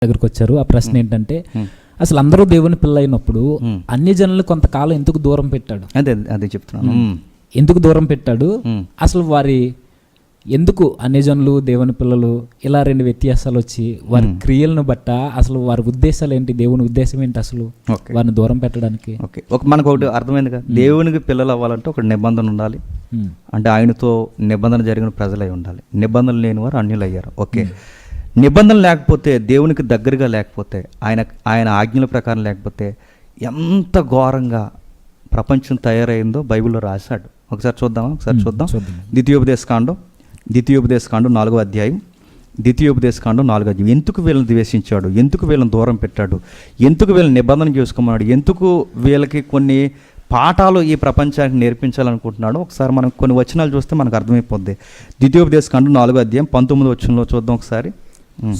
దగ్గరకు వచ్చారు. ఆ ప్రశ్న ఏంటంటే, అసలు అందరూ దేవుని పిల్ల అయినప్పుడు అన్ని జనులు కొంతకాలం ఎందుకు దూరం పెట్టాడు? అదే చెప్తున్నాను. ఎందుకు దూరం పెట్టాడు? అసలు వారి ఎందుకు అన్ని జనులు దేవుని పిల్లలు ఇలా రెండు వ్యత్యాసాలు వచ్చి వారి క్రియలను బట్ట అసలు వారి ఉద్దేశాలు ఏంటి, దేవుని ఉద్దేశం ఏంటి అసలు వారిని దూరం పెట్టడానికి? ఓకే, మనకు ఒకటి అర్థమైంది కదా, దేవునికి పిల్లలు అవ్వాలంటే ఒక నిబంధన ఉండాలి. అంటే ఆయనతో నిబంధన జరిగిన ప్రజలై ఉండాలి. నిబంధన లేని వారు అన్యులు అయ్యారు. ఓకే, నిబంధన లేకపోతే, దేవునికి దగ్గరగా లేకపోతే, ఆయన ఆజ్ఞల ప్రకారం లేకపోతే ఎంత ఘోరంగా ప్రపంచం తయారైందో బైబిల్లో రాశాడు. ఒకసారి చూద్దాం. ద్వితీయోపదేశకాండం 4వ అధ్యాయం. ద్వితీయోపదేశకాండం 4వ అధ్యాయం. ఎందుకు వీళ్ళని ద్వేషించాడు, ఎందుకు వీళ్ళని దూరం పెట్టాడు, ఎందుకు వీళ్ళని నిబంధన చేసుకోమన్నాడు, ఎందుకు వీళ్ళకి కొన్ని పాఠాలు ఈ ప్రపంచానికి నేర్పించాలనుకుంటున్నాడు. ఒకసారి మనం కొన్ని వచనాలు చూస్తే మనకు అర్థమైపోద్ది. ద్వితీయోపదేశకాండం 4వ అధ్యాయం 19వ వచనంలో చూద్దాం ఒకసారి.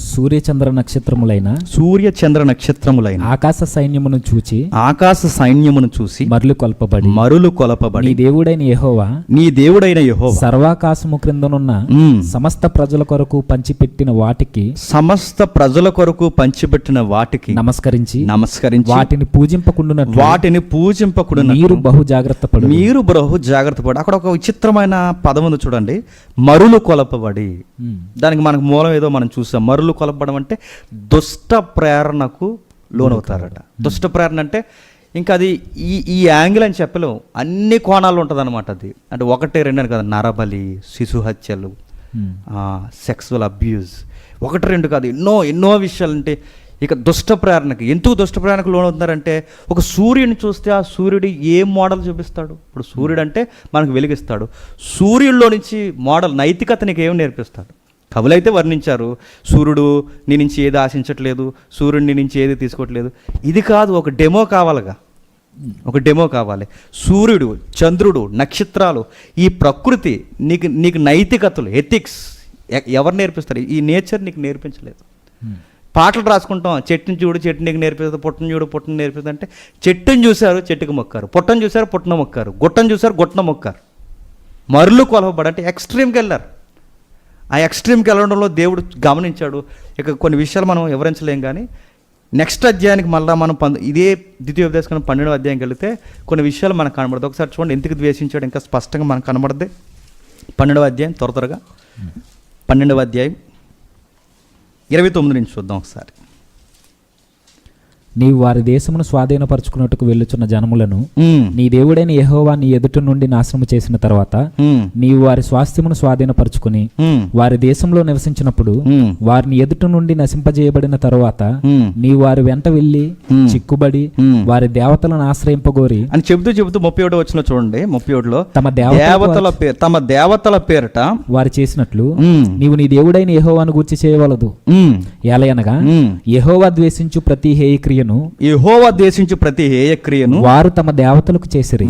సూర్య చంద్ర నక్షత్రములైన ఆకాశ సైన్యమును చూచి మరులు కొలపబడి నీ దేవుడైన యెహోవా సర్వాకాశము క్రిందనున్న సమస్త ప్రజల కొరకు పంచిపెట్టిన వాటికి నమస్కరించి వాటిని పూజింపకుండునట్లు మీరు బహు జాగ్రత్తపడు. అక్కడ ఒక విచిత్రమైన పదం ఉంది చూడండి, మరులు కొలపబడి. దానికి మనకు మూలం ఏదో మనం చూసాం. మరులు కొలపడం అంటే దుష్ట ప్రేరణకు లోనవుతారట. దుష్ట ప్రేరణ అంటే ఇంకా అది ఈ యాంగిల్ అని చెప్పలేము, అన్ని కోణాలు ఉంటుంది అనమాట. అది అంటే 1, 2 అని కదా, నరబలి, శిశు హత్యలు, సెక్సువల్ అబ్యూజ్, 1, 2 కాదు, ఎన్నో విషయాలు. అంటే ఇక దుష్ట ప్రేరణకి, ఎందుకు దుష్ట ప్రేరణకు లోనవుతున్నారంటే, ఒక సూర్యుని చూస్తే ఆ సూర్యుడు ఏ మోడల్ చూపిస్తాడు? ఇప్పుడు సూర్యుడు అంటే మనకు వెలిగిస్తాడు. సూర్యుల్లో నుంచి మోడల్ నైతికతనికి ఏమి నేర్పిస్తాడు? కవులైతే వర్ణించారు, సూర్యుడు నీ నుంచి ఏది ఆశించట్లేదు, సూర్యుడు నీ నుంచి ఏది తీసుకోవట్లేదు. ఇది కాదు, ఒక డెమో కావాలి. సూర్యుడు, చంద్రుడు, నక్షత్రాలు, ఈ ప్రకృతి నీకు నైతికతలు, ఎథిక్స్ ఎవరు నేర్పిస్తారు? ఈ నేచర్ నీకు నేర్పించలేదు. పాటలు రాసుకుంటాం, చెట్టుని చూడు, చెట్టు నీకు నేర్పిస్తుంది, పుట్టను చూడు, పుట్టను నేర్పిస్తుంది అంటే, చెట్టుని చూశారు, చెట్టుకు మొక్కారు, పుట్టను చూశారు, పుట్టన మొక్కారు, గుట్టను చూశారు, గుట్టన మొక్కారు. మరులు కొలవబడి అంటే ఎక్స్ట్రీమ్కి వెళ్ళారు. ఆ ఎక్స్ట్రీమ్కి వెళ్ళడంలో దేవుడు గమనించాడు. ఇక కొన్ని విషయాలు మనం వివరించలేం, కానీ నెక్స్ట్ అధ్యాయానికి మళ్ళీ మనం ఇదే ద్వితీయోపదేశకాండం 12వ అధ్యాయంకి వెళితే కొన్ని విషయాలు మనకు కనబడదు. ఒకసారి చూడండి, ఎందుకు ద్వేషించాడు ఇంకా స్పష్టంగా మనకు కనబడద్ది. 12వ అధ్యాయం త్వరగా 12వ అధ్యాయం 29 నుంచి చూద్దాం ఒకసారి. నీవు వారి దేశమును స్వాధీనపరచుకున్నట్టుకు వెళ్ళుచున్న జనములను నీ దేవుడైన యెహోవా నీ ఎదుట నుండి నాశనము చేసిన తర్వాత నీవు వారి స్వాస్థ్యమును స్వాధీనపరచుకుని వారి దేశంలో నివసించినప్పుడు వారిని ఎదుట నుండి నశింపజేయబడిన తరువాత నీవు వారి వెంట వెళ్ళి చిక్కుబడి వారి దేవతలను ఆశ్రయింపగోరి అని చెబుతూ 31 వచ్చిన చూడండి. 31లో తమ దేవతల పేరట వారు చేసినట్లు నీవు నీ దేవుడైన యెహోవాను గూర్చి చేయవలదు. ఎలయనగా యెహోవా ద్వేషించు ప్రతి హేయ క్రియను వారు తమ దేవతలకు చేసిరి.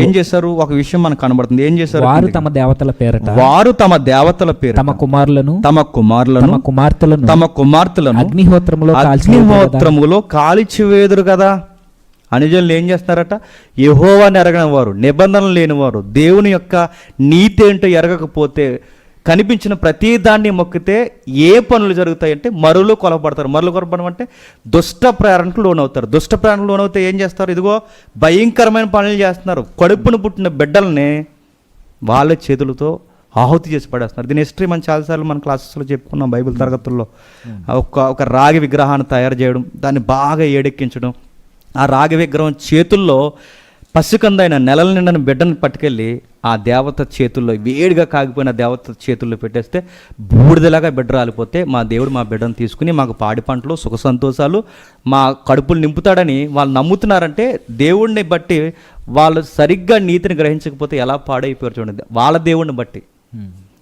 ఏం చేశారు? ఒక విషయం మనకు కనబడుతుంది. ఏం చేశారు? వారు తమ దేవతల పేరట తమ కుమారులను అగ్నిహోత్రములో కాల్చివేదురు కదా. అనుజనులు ఏం చేస్తున్నారట? యెహోవాని ఎరగని వారు, నిబంధనలు లేని వారు, దేవుని యొక్క నీతి ఏంటో ఎరగకపోతే, కనిపించిన ప్రతి దాన్ని మొక్కితే ఏ పనులు జరుగుతాయంటే మరులు కొలబడతారు. మరులు కొలబడడం అంటే దుష్ట ప్రేరణకు లోనవుతారు. దుష్ట ప్రేరణకు లోనవుతే ఏం చేస్తారు? ఇదిగో భయంకరమైన పనులు చేస్తున్నారు. కడుపును పుట్టిన బిడ్డల్ని వాళ్ళ చేతులతో ఆహుతి చేసి పడేస్తున్నారు. దీని హిస్టరీ మనం చాలాసార్లు మన క్లాసెస్లో చెప్పుకున్నాం, బైబిల్ తరగతుల్లో. ఒక రాగి విగ్రహాన్ని తయారు చేయడం, దాన్ని బాగా ఏడెక్కించడం, ఆ రాగి విగ్రహం చేతుల్లో పసికందైన నెలల నిండిన బిడ్డను పట్టుకెళ్ళి ఆ దేవత చేతుల్లో, వేడిగా కాగిపోయిన దేవత చేతుల్లో పెట్టేస్తే బూడిదలాగా బిడ్డ రాలిపోతే, మా దేవుడు మా బిడ్డను తీసుకుని మాకు పాడి పంటలు, సుఖ సంతోషాలు, మా కడుపులు నింపుతాడని వాళ్ళు నమ్ముతున్నారంటే, దేవుడిని బట్టి వాళ్ళు సరిగ్గా నీతిని గ్రహించకపోతే ఎలా పాడైపోయారు చూడండి, వాళ్ళ దేవుడిని బట్టి.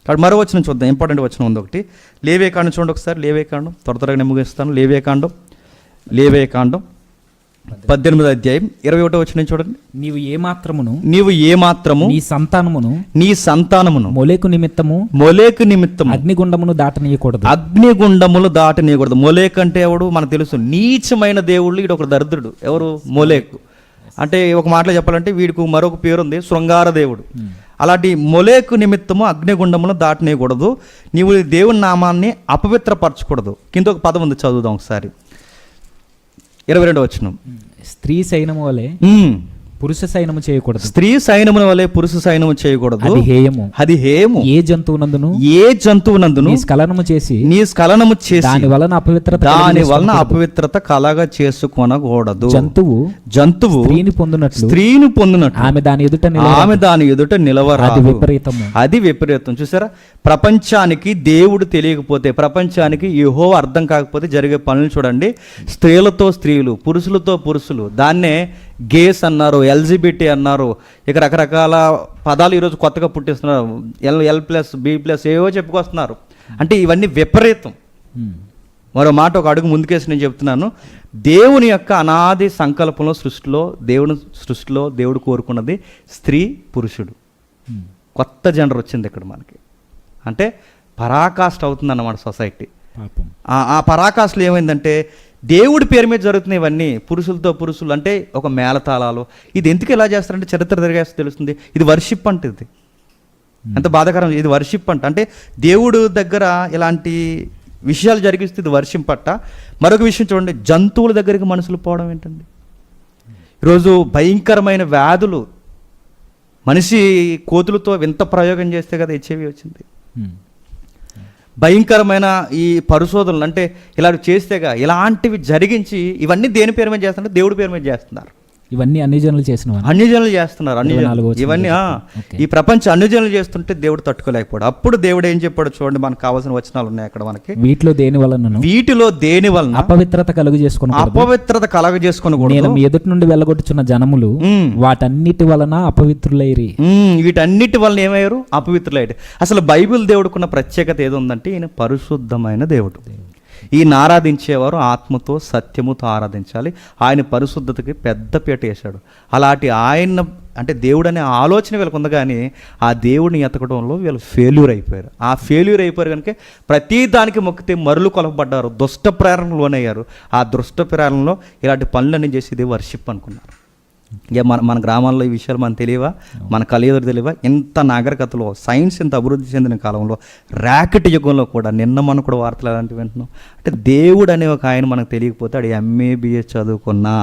కాబట్టి మరో వచనం చూద్దాం, ఇంపార్టెంట్ వచనం ఉంది ఒకటి. లేవియకాండం చూడండి ఒకసారి. లేవియకాండం త్వరగా ముగిస్తాను. లేవియకాండం 18వ అధ్యాయం 21వ వచనం చూడండి. నీవు ఏ మాత్రము నీ సంతానమును మొలేకు నిమిత్తము అగ్నిగుండమును దాటనీయకూడదు. మొలేక్ అంటే ఎవడు మనకు తెలుసు, నీచమైన దేవుళ్ళు. వీడు ఒక దరిద్రుడు. ఎవరు? మొలేకు అంటే ఒక మాటలో చెప్పాలంటే వీడికి మరొక పేరు ఉంది, శృంగార దేవుడు. అలాంటి మొలేకు నిమిత్తము అగ్నిగుండమును దాటనేయకూడదు, నీవు దేవుని నామాన్ని అపవిత్రపరచకూడదు. కింద ఒక పదం ఉంది, చదువుదాం ఒకసారి. 22వ వచనం. స్త్రీ సైన్యము వలె పురుష సైన్యము చేయకూడదు. స్త్రీ సైన్యముల వలె పురుష సైన్యము చేయకూడదు, అది హేయము. అది హేయము. ఏ జంతువునందును నీ స్ఖలనము చేసి దాని వలన అపవిత్రత కలగ చేసుకొనకూడదు. జంతువు స్త్రీని పొందినట్లు ఆమె దాని ఎదుట నిలవరాదు. విపరీతము. అది విపరీతం. చూసారా, ప్రపంచానికి దేవుడు తెలియకపోతే, ప్రపంచానికి యెహోవా అర్థం కాకపోతే జరిగే పనులు చూడండి. స్త్రీలతో స్త్రీలు, పురుషులతో పురుషులు, దాన్నే గేస్ అన్నారు, ఎల్జిబిటీ అన్నారు, ఇక రకరకాల పదాలు ఈరోజు కొత్తగా పుట్టిస్తున్నారు. L+B+ ఏవో చెప్పుకొస్తున్నారు. అంటే ఇవన్నీ విపరీతం. మరో మాట ఒక అడుగు ముందుకేసి నేను చెప్తున్నాను, దేవుని యొక్క అనాది సంకల్పంలో సృష్టిలో దేవుడు కోరుకున్నది స్త్రీ పురుషుడు. కొత్త జెండర్ వచ్చింది ఇక్కడ మనకి. అంటే పరాకాష్ట అవుతుంది అన్నమాట సొసైటీ. ఆ పరాకాష్ఠలో ఏమైందంటే దేవుడి పేరు మీద జరుగుతున్నాయి ఇవన్నీ, పురుషులతో పురుషులు. అంటే ఒక మేళతాళాలు. ఇది ఎందుకు ఇలా చేస్తారంటే చరిత్ర తిరిగేస్తే తెలుస్తుంది. ఇది వర్షిప్ అంటే, ఇది ఎంత బాధాకరం. ఇది వర్షిప్ అంటే దేవుడు దగ్గర ఇలాంటి విషయాలు జరిగిస్తే ఇది వర్షిప్ పట్ట. మరొక విషయం చూడండి, జంతువుల దగ్గరికి మనుషులు పోవడం ఏంటండి. ఈరోజు భయంకరమైన వ్యాధులు, మనిషి కోతులతో వింత ప్రయోగం చేస్తే కదా హెచ్ఐవి వచ్చింది. భయంకరమైన ఈ పరిశోధనలు, అంటే ఇలా చేస్తేగా ఇలాంటివి జరిగించి ఇవన్నీ దేని పేరు మీద చేస్తున్నారు? దేవుడి పేరు మీద చేస్తున్నారు. ఇవన్నీ అన్ని జనులు చేస్తున్నారు. ఇవన్నీ ఈ ప్రపంచం అన్ని జనులు చేస్తుంటే దేవుడు తట్టుకోలేకపోయాడు. అప్పుడు దేవుడు ఏం చెప్పాడు చూడండి, మనకు కావాల్సిన వచనాలు ఉన్నాయి అక్కడ మనకి. వీటిలో దేని వలన అపవిత్రత కలుగజేసుకుని నేను మీ ఎదుటి నుండి వెళ్ళగొట్టుచున్న జనములు వాటన్నిటి వలన అపవిత్రులైరి. వీటన్నిటి వలన ఏమయ్యారు? అపవిత్రులైరు. అసలు బైబిల్ దేవుడుకున్న ప్రత్యేకత ఏది ఉందంటే, ఈయన పరిశుద్ధమైన దేవుడు. ఈయన ఆరాధించేవారు ఆత్మతో సత్యముతో ఆరాధించాలి. ఆయన పరిశుద్ధతకి పెద్ద పీట వేశాడు. అలాంటి ఆయన అంటే దేవుడు అనే ఆలోచన వీళ్ళకు ఉంది, కానీ ఆ దేవుడిని ఎతకడంలో వీళ్ళు ఫెయిల్యూర్ అయిపోయారు. కనుక ప్రతి దానికి మొక్కితే మరులు కొలపబడ్డారు, దుష్ట ప్రేరణలు లోనయ్యారు. ఆ దుష్ట ప్రేరణలో ఇలాంటి పనులన్నీ చేసి ఇది వర్షిప్ అనుకున్నారు. ఇక మన గ్రామాల్లో ఈ విషయాలు మనకు తెలియవా, మన కలియుగ తెలియవా? ఇంత నాగరికతలో సైన్స్ ఇంత అభివృద్ధి చెందిన కాలంలో, ర్యాకెట్ యుగంలో కూడా నిన్న మనం కూడా వార్తలు అలాంటివి వింటున్నాం. అంటే దేవుడు అనే ఒక ఆయన మనకు తెలియకపోతే అది MA/BS చదువుకున్నా,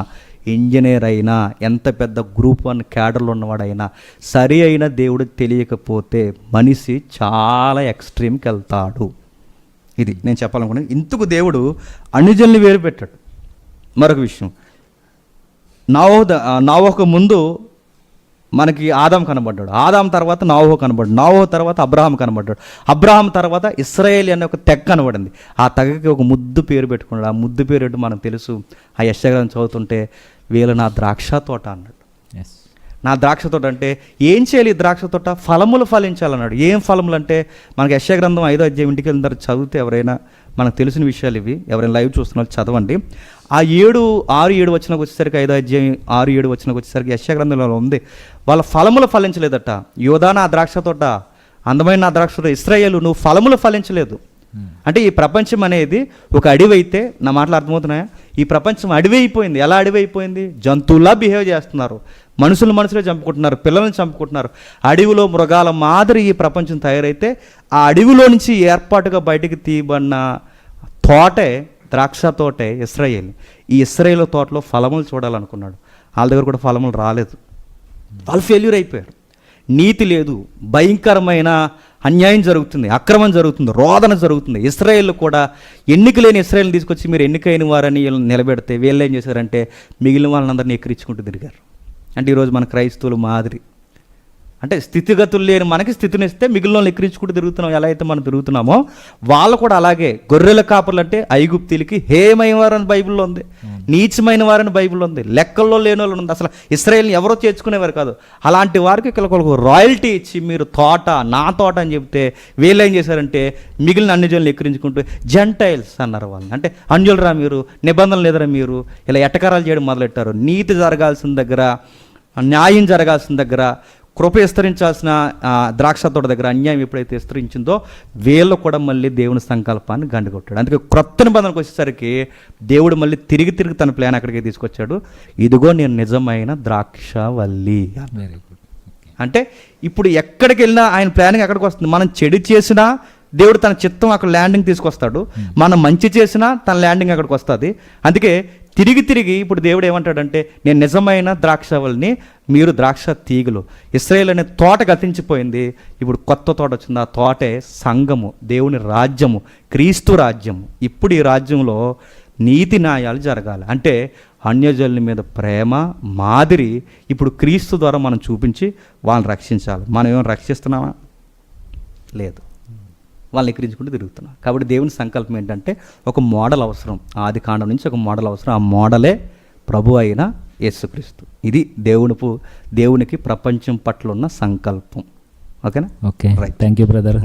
ఇంజనీర్ అయినా, ఎంత పెద్ద గ్రూప్ 1 క్యాడర్లో ఉన్నవాడైనా, సరి అయిన దేవుడు తెలియకపోతే మనిషి చాలా ఎక్స్ట్రీమ్కి వెళ్తాడు. ఇది నేను చెప్పాలనుకున్నాను. ఇందుకు దేవుడు అనుజల్ని వేరు పెట్టాడు. మరొక విషయం, నోవహుకు ముందు మనకి ఆదాం కనబడ్డాడు, ఆదాం తర్వాత నోవహు కనబడ్డాడు, నోవహు తర్వాత అబ్రహాం కనబడ్డాడు, అబ్రహాం తర్వాత ఇశ్రాయేల్ అనే ఒక తెగ కనబడింది. ఆ తెగకి ఒక ముద్దు పేరు పెట్టుకున్నాడు. ఆ ముద్దు పేరు ఏంటో మనకు తెలుసు. ఆ యెషయా చదువుతుంటే, వీళ్ళు నా ద్రాక్ష తోట అన్నాడు. నా ద్రాక్ష తోట అంటే ఏం చేయాలి? ద్రాక్ష తోట ఫలములు ఫలించాలన్నాడు. ఏం ఫలములు అంటే, మనకి యెషయా గ్రంథం 5వ అధ్యాయం ఇంటికి వెళ్ళిన తర్వాత చదివితే ఎవరైనా మనకు తెలిసిన విషయాలు ఇవి. ఎవరైనా లైవ్ చూస్తున్నారు చదవండి. ఆ 6-7 వచనంకి వచ్చేసరికి, 5వ అధ్యాయం 6-7 వచనంకి వచ్చేసరికి యెషయా గ్రంథంలో ఉంది, వాళ్ళ ఫలములు ఫలించలేదట. యోధా నా ద్రాక్ష తోట, అందమైన నా ద్రాక్ష తోట, ఇశ్రాయేలు నువ్వు ఫలములు ఫలించలేదు. అంటే ఈ ప్రపంచం అనేది ఒక అడవి అయితే, నా మాటలు అర్థమవుతున్నాయా? ఈ ప్రపంచం అడవి అయిపోయింది. ఎలా అడవి అయిపోయింది? జంతువులా బిహేవ్ చేస్తున్నారు, మనుషులే చంపుకుంటున్నారు, పిల్లల్ని చంపుకుంటున్నారు. అడవిలో మృగాల మాదిరి ఈ ప్రపంచం తయారైతే, ఆ అడవిలో నుంచి ఏర్పాటుగా బయటికి తీయబడిన తోటే, ద్రాక్ష తోటే ఇశ్రాయేల్. ఈ ఇశ్రాయేల్ తోటలో ఫలములు చూడాలనుకున్నాడు. వాళ్ళ దగ్గర కూడా ఫలములు రాలేదు. వాళ్ళు ఫెయిల్యూర్ అయిపోయారు. నీతి లేదు, భయంకరమైన అన్యాయం జరుగుతుంది, అక్రమం జరుగుతుంది, రోదన జరుగుతుంది. ఇశ్రాయేల్ కూడా ఎన్నిక లేని ఇశ్రాయేల్ని తీసుకొచ్చి మీరు ఎన్నికైన వారని నిలబెడితే వీళ్ళు ఏం చేశారంటే మిగిలిన వాళ్ళందరినీ ఎక్కిరించుకుంటూ తిరిగారు. అంటే ఈరోజు మన క్రైస్తవులు మాదిరి, అంటే స్థితిగతులు లేని మనకి స్థితినిస్తే మిగిలిన వాళ్ళు ఎక్కిరించుకుంటూ తిరుగుతున్నాం. ఎలా అయితే మనం తిరుగుతున్నామో వాళ్ళు కూడా అలాగే. గొర్రెల కాపర్లు అంటే ఐగుప్తీలకి హేమైన వారని బైబిల్లో ఉంది, నీచమైన వారని బైబిల్లో ఉంది, లెక్కల్లో లేని వాళ్ళు ఉంది. అసలు ఇశ్రాయేల్ని ఎవరో చేర్చుకునేవారు కాదు. అలాంటి వారికి ఇక్కడ రాయల్టీ ఇచ్చి మీరు తోట, నా తోట అని చెప్తే వీళ్ళు ఏం చేశారంటే మిగిలిన అన్ని జనులు ఎక్కిరించుకుంటూ జెంటైల్స్ అన్నారు వాళ్ళని. అంటే అన్యులరా మీరు, నిబంధనలు లేదరా మీరు, ఇలా ఎటకారాలు చేయడం మొదలెట్టారు. నీతి జరగాల్సిన దగ్గర, న్యాయం జరగాల్సిన దగ్గర, కృప విస్తరించాల్సిన ద్రాక్ష తోట దగ్గర అన్యాయం ఎప్పుడైతే విస్తరించిందో వీళ్ళు కూడా మళ్ళీ దేవుని సంకల్పాన్ని గండికొట్టాడు. అందుకే క్రొత్త నిబంధనకు వచ్చేసరికి దేవుడు మళ్ళీ తిరిగి తన ప్లాన్ అక్కడికి తీసుకొచ్చాడు. ఇదిగో నేను నిజమైన ద్రాక్షవల్లి. అంటే ఇప్పుడు ఎక్కడికి వెళ్ళినా ఆయన ప్లానింగ్ ఎక్కడికి వస్తుంది. మనం చెడు చేసినా దేవుడు తన చిత్తం అక్కడ ల్యాండింగ్ తీసుకొస్తాడు, మనం మంచి చేసినా తన ల్యాండింగ్ అక్కడికి వస్తుంది. అందుకే తిరిగి ఇప్పుడు దేవుడు ఏమంటాడంటే, నేను నిజమైన ద్రాక్షవల్ని, మీరు ద్రాక్ష తీగలు. ఇశ్రాయేల్ అనే తోట గతించిపోయింది, ఇప్పుడు కొత్త తోట వచ్చింది. ఆ తోటే సంఘము, దేవుని రాజ్యము, క్రీస్తు రాజ్యము. ఇప్పుడు ఈ రాజ్యంలో నీతి న్యాయాలు జరగాలి. అంటే అన్యజనుల మీద ప్రేమ మాదిరి ఇప్పుడు క్రీస్తు ద్వారా మనం చూపించి వాళ్ళని రక్షించాలి. మనం ఏమైనా రక్షిస్తున్నామా? లేదు, వాళ్ళని ఎక్కిరించుకుంటూ తిరుగుతున్నాం. కాబట్టి దేవుని సంకల్పం ఏంటంటే ఒక మోడల్ అవసరం. ఆది కాండం నుంచి ఒక మోడల్ అవసరం. ఆ మోడలే ప్రభు అయిన యేసుక్రీస్తు. ఇది దేవునికి ప్రపంచం పట్ల ఉన్న సంకల్పం. ఓకేనా? Okay, thank you brother.